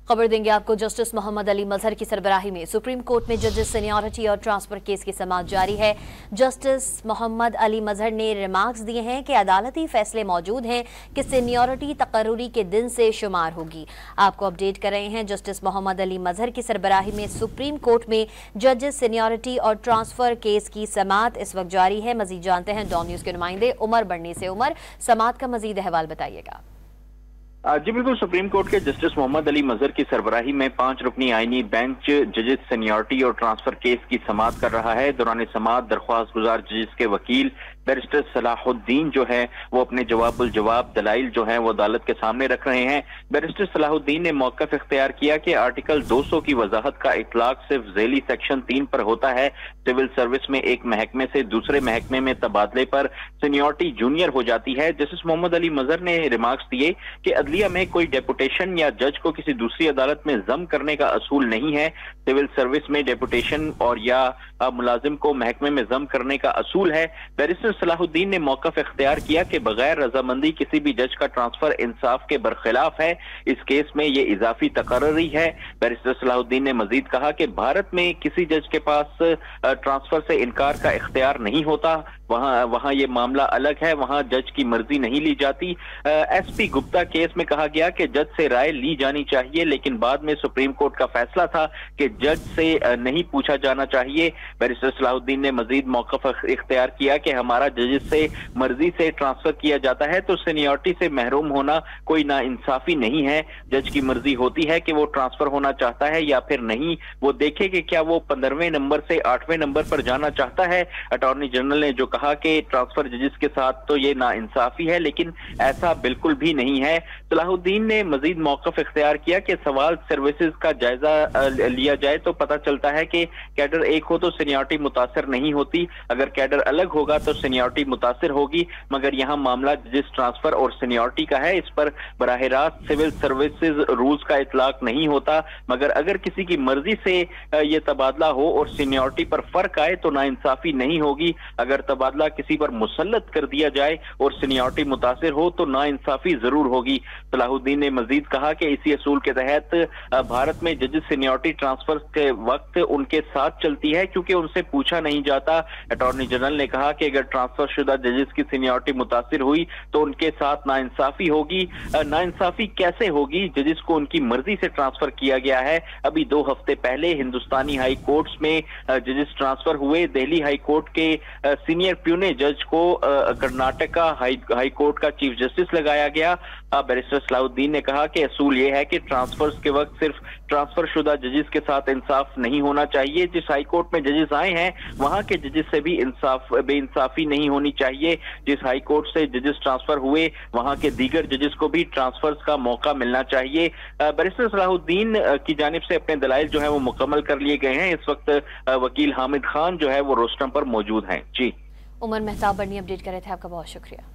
खबर देंगे आपको। जस्टिस मोहम्मद अली मजहर की सरबराही में सुप्रीम कोर्ट में जजेस सीनियरिटी और ट्रांसफर केस की समाअत जारी है। जस्टिस मोहम्मद अली मजहर ने रिमार्क्स दिए हैं कि अदालती फैसले मौजूद हैं कि सीनियरिटी तकर्रुरी के दिन से शुमार होगी। आपको अपडेट कर रहे हैं, जस्टिस मोहम्मद अली मजहर की सरबराही में सुप्रीम कोर्ट में जजेस सीनियरिटी और ट्रांसफर केस की समाअत इस वक्त जारी है। मजीद जानते हैं डॉन न्यूज के नुमाइंदे उमर बढ़नी से। उमर, समाअत का मजीद अहवाल बताइएगा। जी बिल्कुल, सुप्रीम कोर्ट के जस्टिस मोहम्मद अली मजहर की सरबराही में 5 रुकनी आईनी बेंच जजेस सीनियरिटी और ट्रांसफर केस की समाअत कर रहा है। दौरान समाअत दरख्वास्त गुजार जजेस के वकील बैरिस्टर सलाहुद्दीन जो है वो अपने जवाब दलाइल जो है वो अदालत के सामने रख रहे हैं। बैरिस्टर सलाहुद्दीन ने मौक़िफ़ इख्तियार किया कि आर्टिकल 200 की वजाहत का इतलाक सिर्फ झेली सेक्शन 3 पर होता है। सिविल सर्विस में एक महकमे से दूसरे महकमे में तबादले पर सीनियरिटी जूनियर हो जाती है। जस्टिस मोहम्मद अली मजहर ने रिमार्क्स दिए कि अदलिया में कोई डेपुटेशन या जज को किसी दूसरी अदालत में जम करने का असूल नहीं है। सिविल सर्विस में डेपुटेशन और या मुलाजिम को महकमे में जम करने का असूल है। बैरिस्टर सलाहुद्दीन ने मौक़िफ़ इख्तियार किया कि बगैर रजामंदी किसी भी जज का ट्रांसफर इंसाफ के बरखिलाफ है। इस केस में ये इजाफी तकर्रुरी है। बैरिस्टर सलाहुद्दीन ने मजीद कहा कि भारत में किसी जज के पास ट्रांसफर से इनकार का इख्तियार नहीं होता। वहां ये मामला अलग है, वहां जज की मर्जी नहीं ली जाती। एसपी गुप्ता केस में कहा गया कि जज से राय ली जानी चाहिए, लेकिन बाद में सुप्रीम कोर्ट का फैसला था कि जज से नहीं पूछा जाना चाहिए। बैरिस्टर सलाहुद्दीन ने मजीद मौक़िफ़ इख्तियार किया कि हमारा जजेस से मर्जी से ट्रांसफर किया जाता है तो सीनियरिटी से महरूम होना कोई नाइंसाफी नहीं है। जज की मर्जी होती है कि वो ट्रांसफर होना चाहता है या फिर नहीं। वो देखे कि क्या वो 15वें नंबर से 8वें नंबर पर जाना चाहता है। अटॉर्नी जनरल ने जो कहा कि ट्रांसफर जजेस के साथ तो ये नाइंसाफी है, लेकिन ऐसा बिल्कुल भी नहीं है। सलाहुद्दीन ने मजीद मौक़िफ़ इख्तियार किया कि सवाल सर्विसेज का जायजा लिया जाए तो पता चलता है कि कैडर एक हो तो सीनियरिटी मुतासर नहीं होती, अगर कैडर अलग होगा तो सीनियरिटी मुतासर होगी। मगर यहाँ मामला जजेस ट्रांसफर और सीनियरिटी का है, इस पर बराह रास्त सिविल सर्विसेज रूल्स का इतलाक नहीं होता। मगर अगर किसी की मर्जी से ये तबादला हो और सीनियरिटी पर फर्क आए तो नाइंसाफी नहीं होगी। अगर तबादला किसी पर मुसल्लत कर दिया जाए और सीनियरिटी मुतासर हो तो नाइंसाफी जरूर होगी। सलाहुद्दीन ने मजीद कहा कि इसी असूल के तहत भारत में जजेस सीनियरिटी ट्रांसफर के वक्त उनके साथ चलती है क्योंकि उनसे पूछा नहीं जाता। अटॉर्नी जनरल ने कहा कि अगर ट्रांसफर शुदा जजेस की सीनियरिटी मुतासिर हुई तो उनके साथ नाइंसाफी होगी। नाइंसाफी कैसे होगी? जजेस को उनकी मर्जी से ट्रांसफर किया गया है। अभी 2 हफ्ते पहले हिंदुस्तानी हाई कोर्ट्स में जजेस ट्रांसफर हुए। दिल्ली हाई कोर्ट के सीनियर प्यूने जज को कर्नाटका हाई कोर्ट का चीफ जस्टिस लगाया गया। बैरिस्टर सलाहुद्दीन ने कहा कि असूल यह है कि ट्रांसफर्स के वक्त सिर्फ ट्रांसफर शुदा जजेस के साथ इंसाफ नहीं होना चाहिए। जिस हाई कोर्ट में जजेस आए हैं वहां के जजेस से भी बेइंसाफी नहीं होनी चाहिए। जिस हाई कोर्ट से जजेस ट्रांसफर हुए वहां के दीगर जजेस को भी ट्रांसफर्स का मौका मिलना चाहिए। बैरिस्टर सलाहुद्दीन की जानिब से अपने दलाइल जो है वो मुकम्मल कर लिए गए हैं। इस वक्त वकील हामिद खान जो है वो रोस्टम पर मौजूद हैं। जी उमर मेहताब बर्नी अपडेट कर रहे थे, आपका बहुत शुक्रिया।